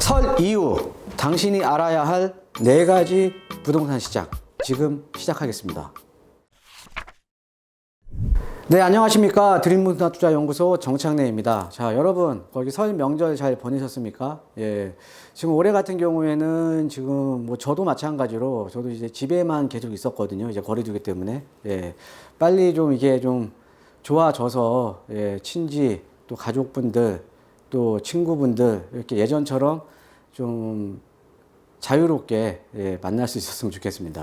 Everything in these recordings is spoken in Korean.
설 이후 당신이 알아야 할 4가지 부동산 시장 지금 시작하겠습니다. 네, 안녕하십니까. 드림문화투자연구소 정창래입니다. 자, 여러분 거기 설 명절 잘 보내셨습니까? 예, 지금 올해 같은 경우에는 지금 뭐 저도 마찬가지로 저도 이제 집에만 계속 있었거든요. 이제 거리두기 때문에. 예, 빨리 좀 이게 좀 좋아져서 예, 친지 또 가족분들 또 친구분들 이렇게 예전처럼 좀 자유롭게 예, 만날 수 있었으면 좋겠습니다.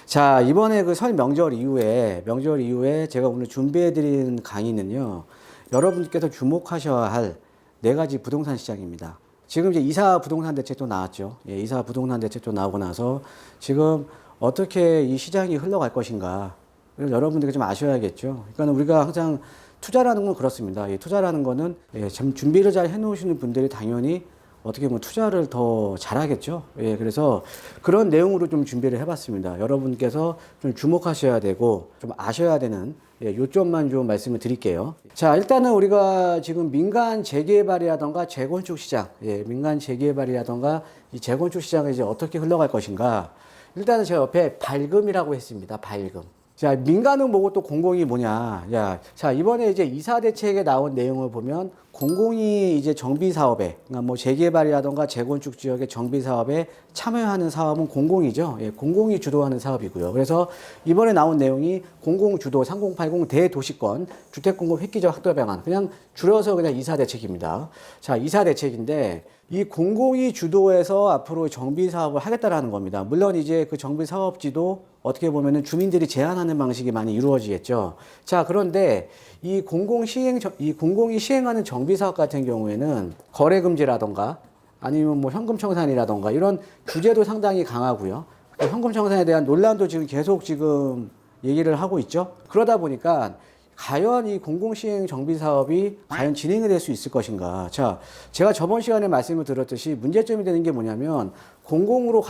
자, 이번에 그 설 명절 이후에 제가 오늘 준비해드린 강의는요, 여러분께서 주목하셔야 할 4가지 부동산 시장입니다. 지금 이제 이사 부동산 대책도 나왔죠. 예, 이사 부동산 대책도 나오고 나서 지금 어떻게 이 시장이 흘러갈 것인가, 여러분들이 좀 아셔야겠죠. 그러니까 우리가 항상 투자라는 건 그렇습니다. 이 투자라는 거는 예, 참 준비를 잘 해놓으시는 분들이 당연히 어떻게 보면 투자를 더 잘하겠죠. 예, 그래서 그런 내용으로 좀 준비를 해봤습니다. 여러분께서 좀 주목하셔야 되고 좀 아셔야 되는 예, 요점만 좀 말씀을 드릴게요. 자, 일단은 우리가 지금 민간 재개발이라던가 재건축 시장, 예, 민간 재개발이라던가 이 재건축 시장이 이제 어떻게 흘러갈 것인가. 일단은 제가 옆에 밝음이라고 했습니다. 밝음. 자, 민간은 뭐고 또 공공이 뭐냐. 야, 자, 이번에 이제 이사 대책에 나온 내용을 보면 공공이 이제 정비 사업에, 그러니까 뭐 재개발이라던가 재건축 지역의 정비 사업에 참여하는 사업은 공공이죠. 예, 공공이 주도하는 사업이고요. 그래서 이번에 나온 내용이 공공 주도 3080 대도시권 주택공급 획기적 확대 방안, 그냥 줄여서 그냥 이사 대책입니다. 자, 이사 대책인데 이 공공이 주도해서 앞으로 정비 사업을 하겠다라는 겁니다. 물론 이제 그 정비 사업지도 어떻게 보면은 주민들이 제한하는 방식이 많이 이루어지겠죠. 자, 그런데 이 공공이 시행하는 정비 사업 같은 경우에는 거래 금지라던가 아니면 뭐 현금 청산이라던가 이런 규제도 상당히 강하고요. 현금 청산에 대한 논란도 지금 계속 지금 얘기를 하고 있죠. 그러다 보니까 과연 이 공공시행 정비 사업이 과연 진행이 될 수 있을 것인가. 자, 제가 저번 시간에 말씀을 드렸듯이 문제점이 되는 게 뭐냐면 공공으로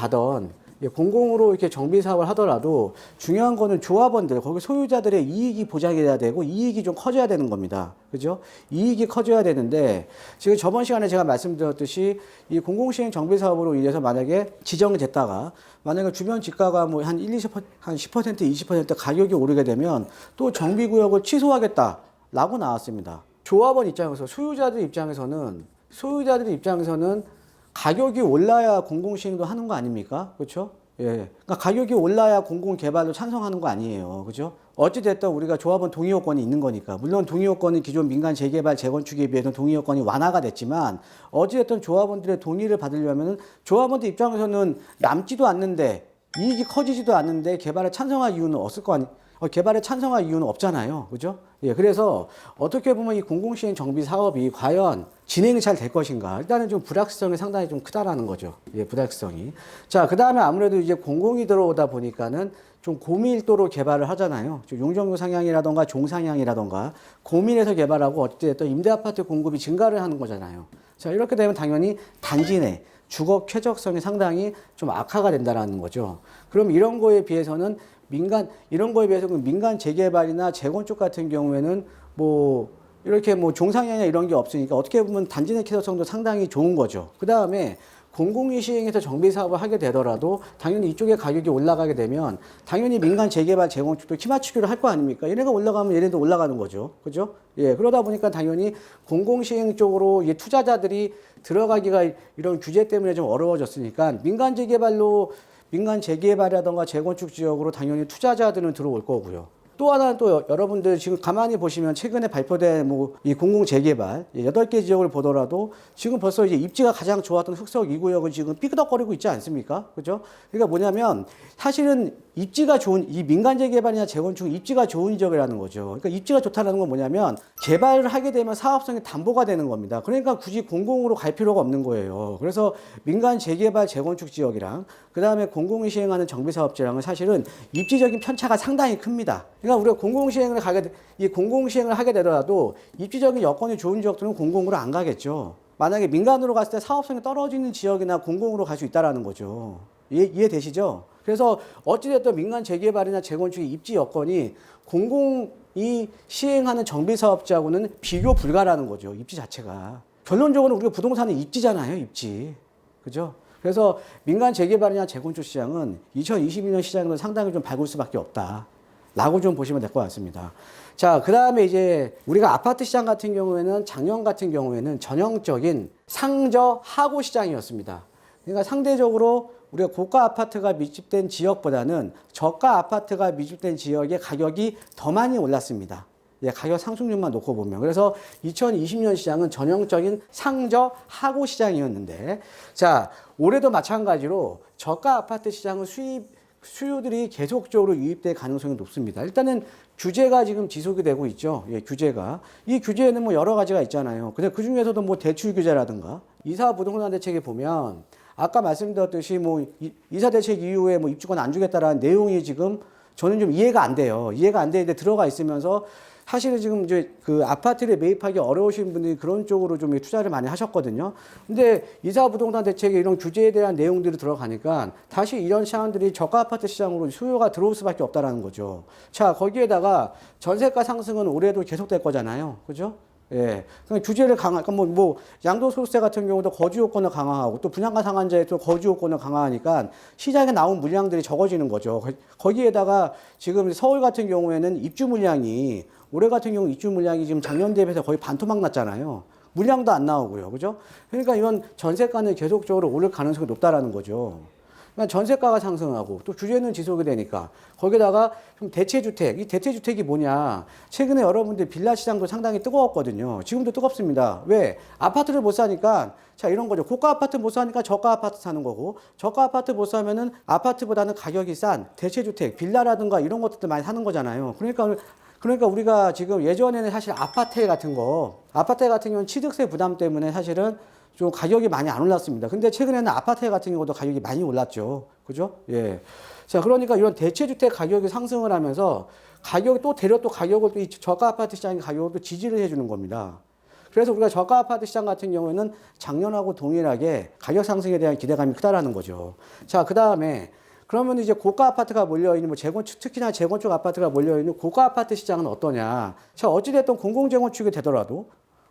이렇게 정비 사업을 하더라도 중요한 거는 조합원들, 거기 소유자들의 이익이 보장이 돼야 되고 이익이 좀 커져야 되는 겁니다. 그죠? 이익이 커져야 되는데 지금 저번 시간에 제가 말씀드렸듯이 이 공공시행 정비 사업으로 인해서 만약에 지정이 됐다가 만약에 주변 집가가 뭐 한 10%, 20% 가격이 오르게 되면 또 정비구역을 취소하겠다라고 나왔습니다. 조합원 입장에서, 소유자들 입장에서는 가격이 올라야 공공시행도 하는 거 아닙니까? 그렇죠? 예. 그러니까 가격이 올라야 공공개발도 찬성하는 거 아니에요. 그죠? 어찌됐든 우리가 조합원 동의요건이 있는 거니까. 물론 동의요건은 기존 민간 재개발, 재건축에 비해서 동의요건이 완화가 됐지만 어찌됐든 조합원들의 동의를 받으려면은 조합원들 입장에서는 남지도 않는데 이익이 커지지도 않는데 개발에 찬성할 이유는 없을 거 아니, 개발에 찬성할 이유는 없잖아요. 그죠? 예, 그래서 어떻게 보면 이 공공시행 정비 사업이 과연 진행이 잘 될 것인가. 일단은 좀 불확실성이 상당히 좀 크다라는 거죠. 예, 불확실성이. 자, 그 다음에 아무래도 이제 공공이 들어오다 보니까는 좀 고밀도로 개발을 하잖아요. 용적률 상향이라던가 종상향이라던가 고밀해서 개발하고 어찌됐든 임대아파트 공급이 증가를 하는 거잖아요. 자, 이렇게 되면 당연히 단지 내 주거 쾌적성이 상당히 좀 악화가 된다라는 거죠. 그럼 이런 거에 비해서는 민간 재개발이나 재건축 같은 경우에는 뭐 이렇게 뭐 종상향이나 이런 게 없으니까 어떻게 보면 단지 내 쾌적성도 상당히 좋은 거죠. 그 다음에 공공이 시행해서 정비 사업을 하게 되더라도 당연히 이쪽에 가격이 올라가게 되면 당연히 민간 재개발, 재건축도 키맞추기를 할 거 아닙니까? 얘네가 올라가면 얘네도 올라가는 거죠. 그죠? 예, 그러다 보니까 당연히 공공 시행 쪽으로 이 투자자들이 들어가기가 이런 규제 때문에 좀 어려워졌으니까 민간 재개발이라던가 재건축 지역으로 당연히 투자자들은 들어올 거고요. 또 하나는 또 여러분들 지금 가만히 보시면 최근에 발표된 뭐 이 공공 재개발 8개 지역을 보더라도 지금 벌써 이제 입지가 가장 좋았던 흑석 2구역은 지금 삐그덕거리고 있지 않습니까? 그죠? 그러니까 뭐냐면 사실은 입지가 좋은 이 민간 재개발이나 재건축 입지가 좋은 지역이라는 거죠. 그러니까 입지가 좋다는 건 뭐냐면 개발을 하게 되면 사업성이 담보가 되는 겁니다. 그러니까 굳이 공공으로 갈 필요가 없는 거예요. 그래서 민간 재개발 재건축 지역이랑 그다음에 공공이 시행하는 정비 사업지랑은 사실은 입지적인 편차가 상당히 큽니다. 그러니까 우리가 공공시행을 하게 되더라도 입지적인 여건이 좋은 지역들은 공공으로 안 가겠죠. 만약에 민간으로 갔을 때 사업성이 떨어지는 지역이나 공공으로 갈 수 있다라는 거죠. 이해되시죠? 그래서 어찌됐든 민간 재개발이나 재건축의 입지 여건이 공공이 시행하는 정비 사업자하고는 비교 불가라는 거죠. 입지 자체가. 결론적으로 우리가 부동산은 입지잖아요. 입지. 그죠? 그래서 민간 재개발이나 재건축 시장은 2022년 시장은 상당히 좀 밝을 수밖에 없다. 라고 좀 보시면 될 것 같습니다. 자, 그 다음에 이제 우리가 아파트 시장 같은 경우에는 작년 같은 경우에는 전형적인 상저 하고 시장이었습니다. 그러니까 상대적으로 우리가 고가 아파트가 밀집된 지역보다는 저가 아파트가 밀집된 지역의 가격이 더 많이 올랐습니다. 예, 가격 상승률만 놓고 보면. 그래서 2020년 시장은 전형적인 상저 하고 시장이었는데, 자, 올해도 마찬가지로 저가 아파트 시장은 수요들이 계속적으로 유입될 가능성이 높습니다. 일단은 규제가 지금 지속이 되고 있죠. 예, 규제가. 이 규제에는 뭐 여러 가지가 있잖아요. 근데 그 중에서도 뭐 대출 규제라든가 이사 부동산 대책에 보면 아까 말씀드렸듯이 뭐 이사 대책 이후에 뭐 입주권 안 주겠다라는 내용이 지금 저는 좀 이해가 안 돼요. 이해가 안 되는데 들어가 있으면서 사실은 지금 이제 그 아파트를 매입하기 어려우신 분들이 그런 쪽으로 좀 투자를 많이 하셨거든요. 근데 이사 부동산 대책에 이런 규제에 대한 내용들이 들어가니까 다시 이런 시장들이 저가 아파트 시장으로 수요가 들어올 수밖에 없다라는 거죠. 자, 거기에다가 전세가 상승은 올해도 계속될 거잖아요. 그죠? 예. 그러니까 규제를 그러니까 양도소득세 같은 경우도 거주 요건을 강화하고 또 분양가 상한제에 또 거주 요건을 강화하니까 시장에 나온 물량들이 적어지는 거죠. 거기에다가 지금 서울 같은 경우에는 입주 물량이 올해 같은 경우 입주 물량이 지금 작년 대비해서 거의 반토막 났잖아요. 물량도 안 나오고요. 그죠? 그러니까 이건 전세가는 계속적으로 오를 가능성이 높다라는 거죠. 그러니까 전세가가 상승하고 또 규제는 지속이 되니까 거기다가 좀 대체주택, 이 대체주택이 뭐냐. 최근에 여러분들 빌라 시장도 상당히 뜨거웠거든요. 지금도 뜨겁습니다. 왜? 아파트를 못 사니까 자, 이런 거죠. 고가 아파트 못 사니까 저가 아파트 사는 거고 저가 아파트 못 사면은 아파트보다는 가격이 싼 대체주택, 빌라라든가 이런 것들도 많이 사는 거잖아요. 그러니까 우리가 지금 예전에는 사실 아파트 같은 경우는 취득세 부담 때문에 사실은 좀 가격이 많이 안 올랐습니다. 근데 최근에는 아파트 같은 경우도 가격이 많이 올랐죠. 그죠? 예. 자, 그러니까 이런 대체주택 가격이 상승을 하면서 또 가격을 또 이 저가 아파트 시장의 가격을 또 지지를 해주는 겁니다. 그래서 우리가 저가 아파트 시장 같은 경우에는 작년하고 동일하게 가격 상승에 대한 기대감이 크다라는 거죠. 자, 그 다음에 그러면 이제 고가 아파트가 몰려있는 특히나 재건축 아파트가 몰려있는 고가 아파트 시장은 어떠냐. 자, 어찌됐든 공공재건축이 되더라도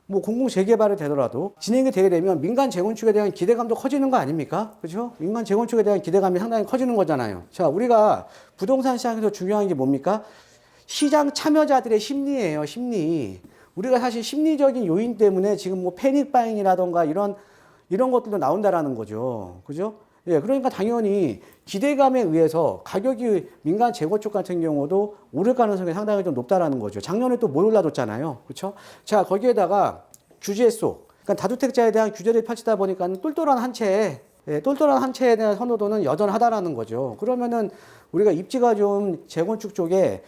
뭐 공공재개발이 되더라도 진행이 되게 되면 민간 재건축에 대한 기대감도 커지는 거 아닙니까? 그죠? 민간 재건축에 대한 기대감이 상당히 커지는 거잖아요. 자, 우리가 부동산 시장에서 중요한 게 뭡니까? 시장 참여자들의 심리예요, 심리. 우리가 사실 심리적인 요인 때문에 지금 뭐 패닉바잉이라던가 이런 것들도 나온다라는 거죠. 그죠? 예, 그러니까 당연히 기대감에 의해서 가격이 민간 재건축 같은 경우도 오를 가능성이 상당히 좀 높다라는 거죠. 작년에 또 못 올라줬잖아요. 그렇죠? 자, 거기에다가 규제 속, 그러니까 다주택자에 대한 규제를 펼치다 보니까 똘똘한 한 채에 대한 선호도는 여전하다라는 거죠. 그러면은 우리가 입지가 좀 재건축 쪽에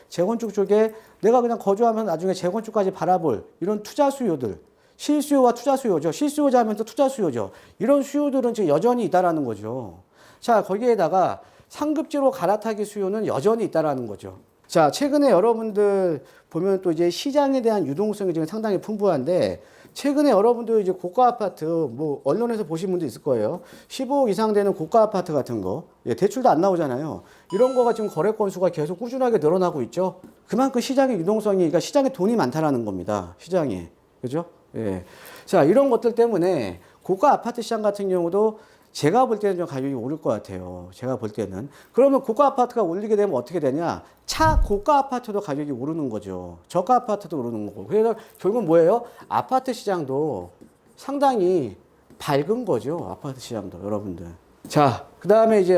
내가 그냥 거주하면 나중에 재건축까지 바라볼 이런 투자 수요들, 실수요와 투자 수요죠. 실수요자 하면 또 투자 수요죠. 이런 수요들은 지금 여전히 있다라는 거죠. 자, 거기에다가 상급지로 갈아타기 수요는 여전히 있다라는 거죠. 자, 최근에 여러분들 보면 또 이제 시장에 대한 유동성이 지금 상당히 풍부한데 최근에 여러분들 이제 고가 아파트 뭐 언론에서 보신 분도 있을 거예요. 15억 이상 되는 고가 아파트 같은 거, 예, 대출도 안 나오잖아요. 이런 거가 지금 거래 건수가 계속 꾸준하게 늘어나고 있죠. 그만큼 시장의 유동성이, 그러니까 시장에 돈이 많다라는 겁니다. 시장에. 그죠? 예. 자, 이런 것들 때문에 고가 아파트 시장 같은 경우도 제가 볼 때는 좀 가격이 오를 것 같아요. 제가 볼 때는. 그러면 고가 아파트가 올리게 되면 어떻게 되냐? 고가 아파트도 가격이 오르는 거죠. 저가 아파트도 오르는 거고. 그래서 결국은 뭐예요? 아파트 시장도 상당히 밝은 거죠. 아파트 시장도, 여러분들. 자, 그 다음에 이제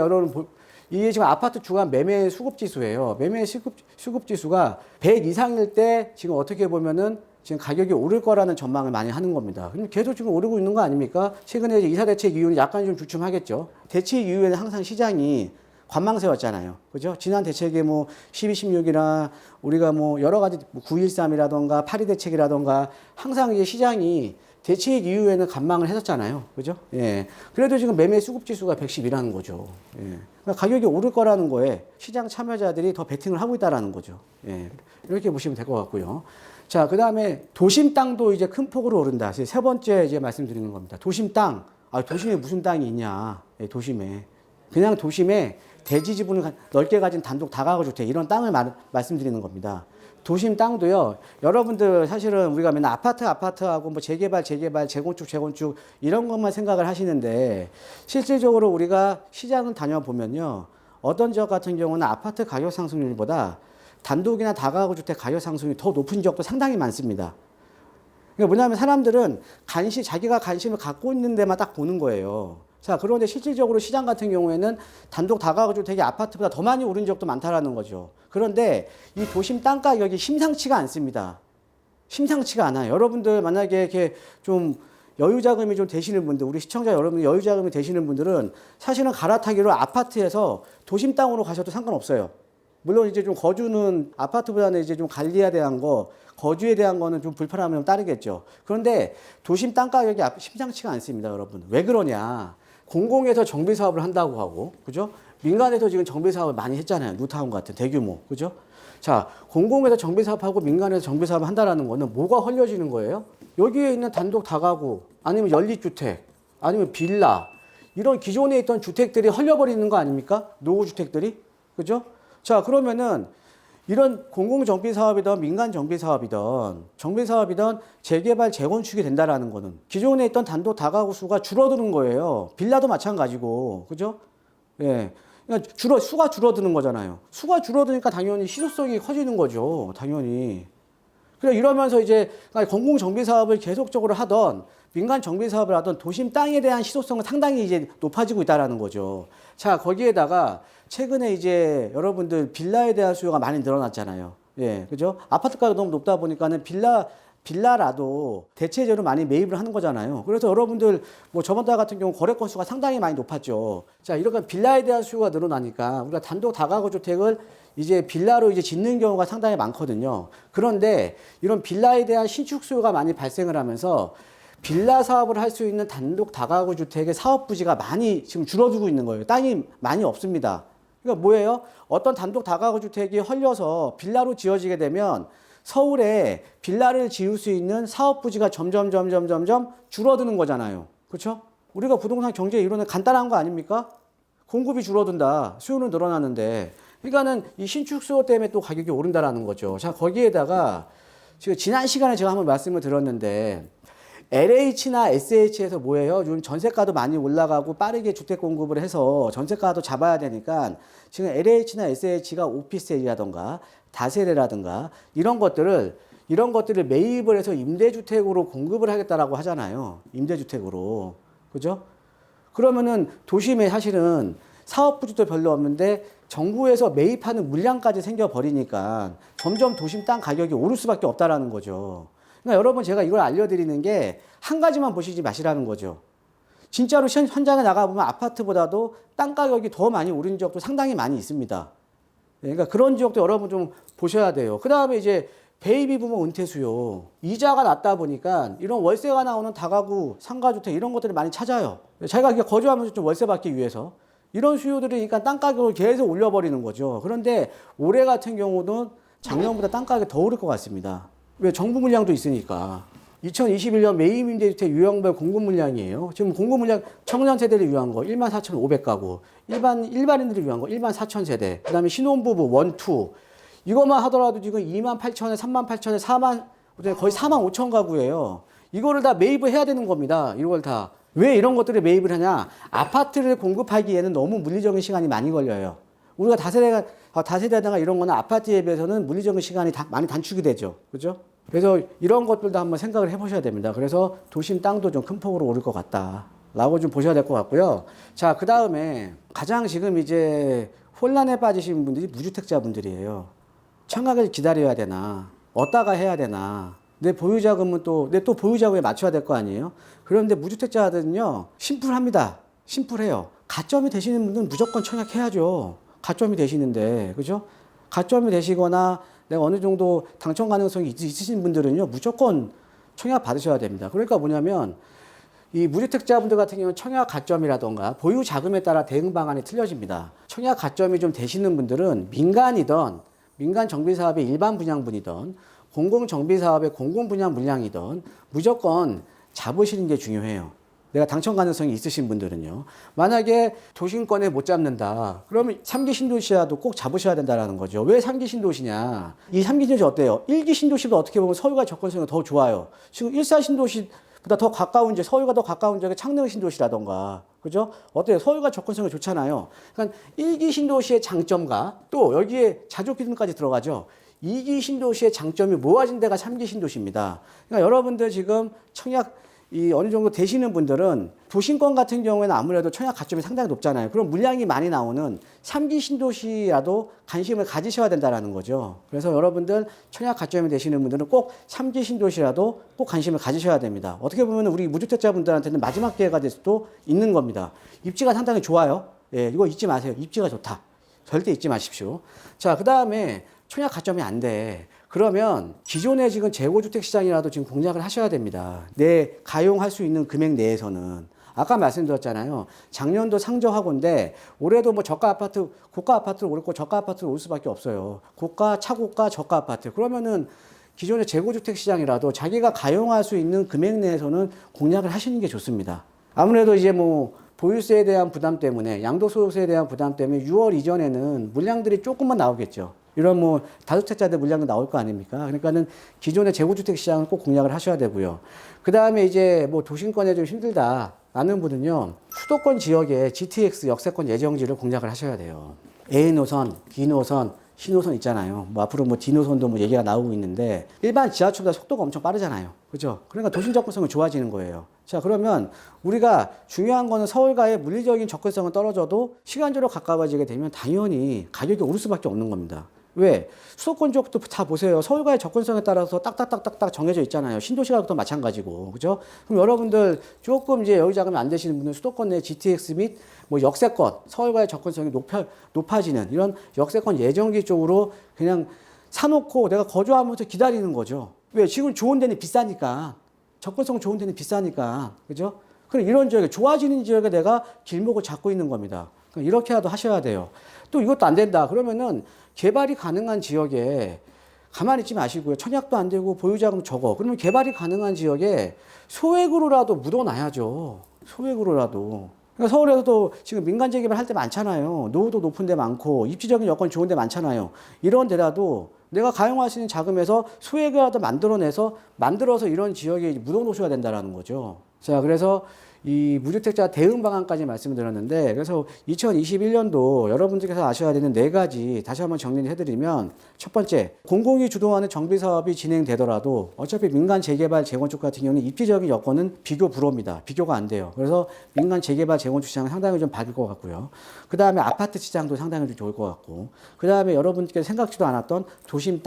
이게 지금 아파트 주간 매매 수급 지수예요. 매매 수급 지수가 100 이상일 때 지금 어떻게 보면은 지금 가격이 오를 거라는 전망을 많이 하는 겁니다. 근데 계속 지금 오르고 있는 거 아닙니까? 최근에 이제 이사 대책 이후는 약간 좀 주춤하겠죠. 대책 이후에는 항상 시장이 관망세였잖아요. 그죠? 지난 대책에 뭐 12, 16이나 우리가 뭐 여러 가지 9.13이라던가 8.2 대책이라던가 항상 이제 시장이 대책 이후에는 관망을 했었잖아요. 그죠? 예. 그래도 지금 매매 수급 지수가 110이라는 거죠. 예. 그러니까 가격이 오를 거라는 거에 시장 참여자들이 더 베팅을 하고 있다라는 거죠. 예. 이렇게 보시면 될 것 같고요. 자, 그 다음에 도심 땅도 이제 큰 폭으로 오른다. 세 번째 이제 말씀드리는 겁니다. 도심 땅. 아, 도심에 무슨 땅이 있냐. 예, 도심에. 그냥 도심에 대지 지분을 넓게 가진 단독 다가구 주택 이런 땅을 말씀드리는 겁니다. 도심 땅도요. 여러분들 사실은 우리가 맨날 아파트하고 뭐 재개발, 재건축 이런 것만 생각을 하시는데 실질적으로 우리가 시장을 다녀보면요. 어떤 지역 같은 경우는 아파트 가격 상승률보다 단독이나 다가구 주택 가격 상승률이 더 높은 지역도 상당히 많습니다. 그러니까 뭐냐면 사람들은 자기가 관심을 갖고 있는 데만 딱 보는 거예요. 자, 그런데 실질적으로 시장 같은 경우에는 단독 다가구 주택이 아파트보다 더 많이 오른 지역도 많다라는 거죠. 그런데 이 도심 땅 가격이 심상치가 않습니다. 심상치가 않아요. 여러분들 만약에 이렇게 좀 여유 자금이 좀 되시는 분들, 우리 시청자 여러분 여유 자금이 되시는 분들은 사실은 갈아타기로 아파트에서 도심 땅으로 가셔도 상관없어요. 물론 이제 좀 거주는 아파트보다는 이제 좀 관리에 대한 거, 거주에 대한 거는 좀 불편함이 좀 따르겠죠. 그런데 도심 땅 가격이 심상치가 않습니다, 여러분. 왜 그러냐? 공공에서 정비 사업을 한다고 하고, 그죠? 민간에서 지금 정비 사업을 많이 했잖아요. 뉴타운 같은 대규모, 그죠? 자, 공공에서 정비 사업하고 민간에서 정비 사업을 한다라는 거는 뭐가 헐려지는 거예요? 여기에 있는 단독 다가구, 아니면 연립주택, 아니면 빌라, 이런 기존에 있던 주택들이 헐려버리는 거 아닙니까? 노후주택들이, 그죠? 자, 그러면은 이런 공공정비사업이든 민간정비사업이든 재개발, 재건축이 된다라는 거는 기존에 있던 단독 다가구 수가 줄어드는 거예요. 빌라도 마찬가지고, 그죠? 예. 그러니까 수가 줄어드는 거잖아요. 수가 줄어드니까 당연히 희소성이 커지는 거죠. 당연히. 그래 이러면서 이제 공공정비사업을 계속적으로 하던 민간정비사업을 하던 도심 땅에 대한 희소성은 상당히 이제 높아지고 있다라는 거죠. 자, 거기에다가 최근에 이제 여러분들 빌라에 대한 수요가 많이 늘어났잖아요. 예, 그죠? 아파트가가 너무 높다 보니까는 빌라라도 대체적으로 많이 매입을 하는 거잖아요. 그래서 여러분들 뭐 저번 달 같은 경우 거래 건수가 상당히 많이 높았죠. 자, 이렇게 빌라에 대한 수요가 늘어나니까 우리가 단독 다가구 주택을 이제 빌라로 이제 짓는 경우가 상당히 많거든요. 그런데 이런 빌라에 대한 신축 수요가 많이 발생을 하면서 빌라 사업을 할 수 있는 단독 다가구 주택의 사업 부지가 많이 지금 줄어들고 있는 거예요. 땅이 많이 없습니다. 그러니까 뭐예요? 어떤 단독 다가구 주택이 헐려서 빌라로 지어지게 되면 서울에 빌라를 지을 수 있는 사업 부지가 점점 줄어드는 거잖아요. 그렇죠? 우리가 부동산 경제 이론은 간단한 거 아닙니까? 공급이 줄어든다. 수요는 늘어나는데. 그러니까는 이 신축 수요 때문에 또 가격이 오른다라는 거죠. 자, 거기에다가 지금 지난 시간에 제가 한번 말씀을 드렸는데 LH나 SH에서 뭐예요? 요즘 전세가도 많이 올라가고 빠르게 주택 공급을 해서 전세가도 잡아야 되니까 지금 LH나 SH가 오피스텔이라던가 다세대라든가 이런 것들을 매입을 해서 임대주택으로 공급을 하겠다라고 하잖아요. 임대주택으로. 그죠? 그러면은 도심에 사실은 사업부지도 별로 없는데 정부에서 매입하는 물량까지 생겨버리니까 점점 도심 땅 가격이 오를 수밖에 없다라는 거죠. 그러니까 여러분 제가 이걸 알려드리는 게 한 가지만 보시지 마시라는 거죠. 진짜로 현장에 나가보면 아파트보다도 땅 가격이 더 많이 오른 지역도 상당히 많이 있습니다. 그러니까 그런 지역도 여러분 좀 보셔야 돼요. 그 다음에 이제 베이비 부모 은퇴 수요. 이자가 낮다 보니까 이런 월세가 나오는 다가구, 상가주택 이런 것들이 많이 찾아요. 자기가 거주하면서 좀 월세 받기 위해서. 이런 수요들이니까 땅 가격을 계속 올려버리는 거죠. 그런데 올해 같은 경우는 작년보다 땅 가격이 더 오를 것 같습니다. 왜? 정부 물량도 있으니까. 2021년 매입 임대주택 유형별 공급 물량이에요. 지금 공급 물량 청년 세대를 위한 거 14,500가구, 일반인들을 위한 거 14,000세대, 그 다음에 신혼부부 원, 투 이것만 하더라도 지금 28,000에 38,000에 4만, 거의 4만 5천 가구예요. 이거를 다 매입을 해야 되는 겁니다. 이걸 다. 왜 이런 것들을 매입을 하냐? 아파트를 공급하기에는 너무 물리적인 시간이 많이 걸려요. 우리가 다세대나 이런 거는 아파트에 비해서는 물리적인 시간이 많이 단축이 되죠. 그죠? 그래서 이런 것들도 한번 생각을 해보셔야 됩니다. 그래서 도심 땅도 좀 큰 폭으로 오를 것 같다. 라고 좀 보셔야 될 것 같고요. 자, 그 다음에 가장 지금 이제 혼란에 빠지신 분들이 무주택자분들이에요. 청약을 기다려야 되나? 어디다가 해야 되나? 내 보유자금은 내 또 보유자금에 맞춰야 될 거 아니에요? 그런데 무주택자들은요, 심플합니다. 심플해요. 가점이 되시는 분들은 무조건 청약해야죠. 가점이 되시는데, 그죠? 가점이 되시거나 내가 어느 정도 당첨 가능성이 있으신 분들은요, 무조건 청약 받으셔야 됩니다. 그러니까 뭐냐면, 이 무주택자분들 같은 경우는 청약 가점이라던가 보유 자금에 따라 대응 방안이 틀려집니다. 청약 가점이 좀 되시는 분들은 민간 정비사업의 일반 분양분이든 공공 정비사업의 공공 분양 물량이든 무조건 잡으시는 게 중요해요. 내가 당첨 가능성이 있으신 분들은요. 만약에 도심권에 못 잡는다. 그러면 3기 신도시라도 꼭 잡으셔야 된다는 거죠. 왜 3기 신도시냐. 이 3기 신도시 어때요? 1기 신도시보다 어떻게 보면 서울과 접근성이 더 좋아요. 지금 1사 신도시보다 더 가까운 서울과 더 가까운 지역의 창녕 신도시라던가. 그죠? 어때요? 서울과 접근성이 좋잖아요. 그러니까 1기 신도시의 장점과 또 여기에 자족기준까지 들어가죠. 2기 신도시의 장점이 모아진 데가 3기 신도시입니다. 그러니까 여러분들 지금 청약 어느 정도 되시는 분들은 도심권 같은 경우에는 아무래도 청약 가점이 상당히 높잖아요. 그럼 물량이 많이 나오는 3기 신도시라도 관심을 가지셔야 된다는 거죠. 그래서 여러분들 청약 가점이 되시는 분들은 꼭 3기 신도시라도 꼭 관심을 가지셔야 됩니다. 어떻게 보면 우리 무주택자분들한테는 마지막 기회가 될 수도 있는 겁니다. 입지가 상당히 좋아요. 예, 이거 잊지 마세요. 입지가 좋다. 절대 잊지 마십시오. 자, 그 다음에 청약 가점이 안 돼. 그러면 기존의 지금 재고주택 시장이라도 지금 공략을 하셔야 됩니다. 내 가용할 수 있는 금액 내에서는. 아까 말씀드렸잖아요. 작년도 상저하고인데 올해도 뭐 저가 아파트, 고가 아파트를 오르고 저가 아파트를 올 수밖에 없어요. 고가, 차고가, 저가 아파트. 그러면은 기존의 재고주택 시장이라도 자기가 가용할 수 있는 금액 내에서는 공략을 하시는 게 좋습니다. 아무래도 이제 뭐 보유세에 대한 부담 때문에, 양도소득세에 대한 부담 때문에 6월 이전에는 물량들이 조금만 나오겠죠. 이런 뭐 다주택자들 물량도 나올 거 아닙니까? 그러니까는 기존의 재고주택 시장을 꼭 공략을 하셔야 되고요. 그 다음에 이제 뭐 도심권에 좀 힘들다라는 분은요, 수도권 지역에 GTX 역세권 예정지를 공략을 하셔야 돼요. A 노선, B 노선, C 노선 있잖아요. 뭐 앞으로 뭐 D 노선도 뭐 얘기가 나오고 있는데 일반 지하철보다 속도가 엄청 빠르잖아요. 그죠? 그러니까 도심 접근성이 좋아지는 거예요. 자, 그러면 우리가 중요한 거는 서울과의 물리적인 접근성은 떨어져도 시간적으로 가까워지게 되면 당연히 가격이 오를 수밖에 없는 겁니다. 왜? 수도권 지역도 다 보세요. 서울과의 접근성에 따라서 딱딱딱딱딱 정해져 있잖아요. 신도시가도 마찬가지고. 그죠? 그럼 여러분들 조금 이제 여유 자금이 안 되시는 분은 수도권 내 GTX 및 뭐 역세권, 서울과의 접근성이 높아지는 이런 역세권 예정지 쪽으로 그냥 사놓고 내가 거주하면서 기다리는 거죠. 왜? 지금 좋은 데는 비싸니까. 접근성 좋은 데는 비싸니까. 그죠? 그럼 이런 지역에, 좋아지는 지역에 내가 길목을 잡고 있는 겁니다. 이렇게라도 하셔야 돼요. 또 이것도 안 된다. 그러면은 개발이 가능한 지역에 가만히 있지 마시고요. 청약도 안 되고 보유자금 적어. 그러면 개발이 가능한 지역에 소액으로라도 묻어놔야죠. 소액으로라도. 그러니까 서울에서도 지금 민간 재개발 할 때 많잖아요. 노후도 높은 데 많고 입지적인 여건이 좋은 데 많잖아요. 이런 데라도 내가 가용할 수 있는 자금에서 소액이라도 만들어서 이런 지역에 묻어놓으셔야 된다는 거죠. 자, 그래서 이 무주택자 대응 방안까지 말씀을 드렸는데, 그래서 2021년도 여러분들께서 아셔야 되는 4가지 다시 한번 정리를 해드리면, 첫 번째, 공공이 주도하는 정비 사업이 진행되더라도 어차피 민간 재개발 재건축 같은 경우는 입지적인 여건은 비교 불허입니다. 비교가 안 돼요. 그래서 민간 재개발 재건축 시장은 상당히 좀 밝을 것 같고요. 그 다음에 아파트 시장도 상당히 좀 좋을 것 같고, 그 다음에 여러분께서 생각지도 않았던 도심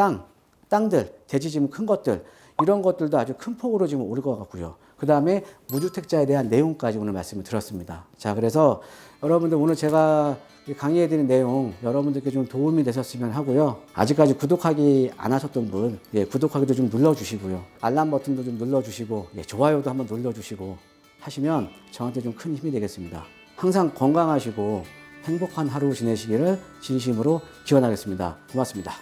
땅들, 대지지금 큰 것들, 이런 것들도 아주 큰 폭으로 지금 오를 것 같고요. 그 다음에 무주택자에 대한 내용까지 오늘 말씀을 드렸습니다. 자, 그래서 여러분들 오늘 제가 강의해드린 내용 여러분들께 좀 도움이 되셨으면 하고요. 아직까지 구독하기 안 하셨던 분, 구독하기도 좀 눌러주시고요. 알람 버튼도 좀 눌러주시고, 좋아요도 한번 눌러주시고 하시면 저한테 좀 큰 힘이 되겠습니다. 항상 건강하시고 행복한 하루 지내시기를 진심으로 기원하겠습니다. 고맙습니다.